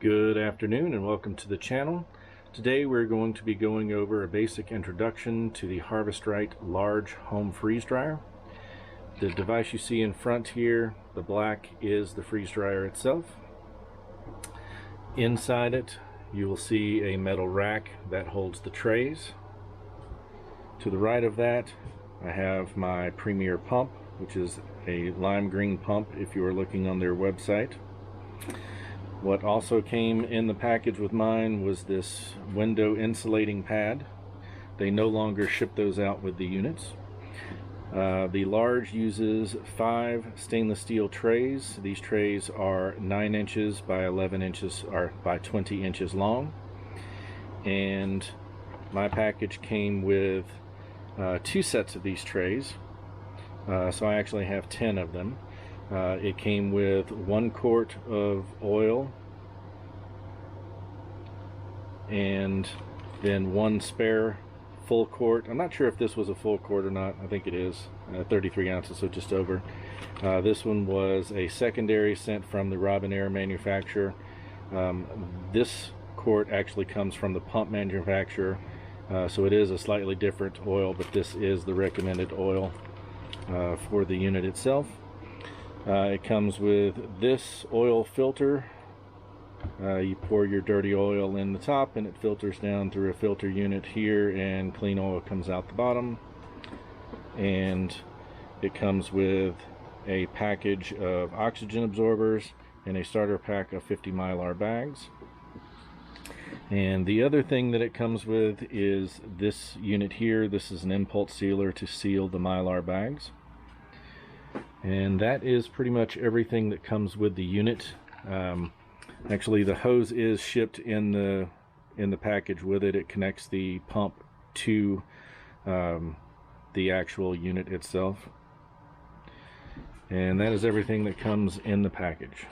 Good afternoon and welcome to the channel. Today we're going to be going over a basic introduction to the Harvest-Right large home freeze dryer. The device you see in front here, the black, is the freeze dryer itself. Inside it you will see a metal rack that holds the trays. To the right of that I have my Premier pump, which is a lime green pump if you are looking on their website. What also came in the package with mine was this window insulating pad. They no longer ship those out with the units. The large uses 5 stainless steel trays. These trays are 9 inches by 11 inches or by 20 inches long. And my package came with 2 sets of these trays. So I actually have 10 of them. It came with 1 quart of oil and then 1 spare full quart. I'm not sure if this was a full quart or not. I think it is 33 ounces, so just over. This one was a secondary sent from the Robinair manufacturer. This quart actually comes from the pump manufacturer, so it is a slightly different oil, but this is the recommended oil for the unit itself. It comes with this oil filter. You pour your dirty oil in the top and it filters down through a filter unit here, and clean oil comes out the bottom. And it comes with a package of oxygen absorbers and a starter pack of 50 Mylar bags. And the other thing that it comes with is this unit here. This is an impulse sealer to seal the Mylar bags. And that is pretty much everything that comes with the unit. Actually, the hose is shipped in the package with it. It connects the pump to the actual unit itself. And that is everything that comes in the package.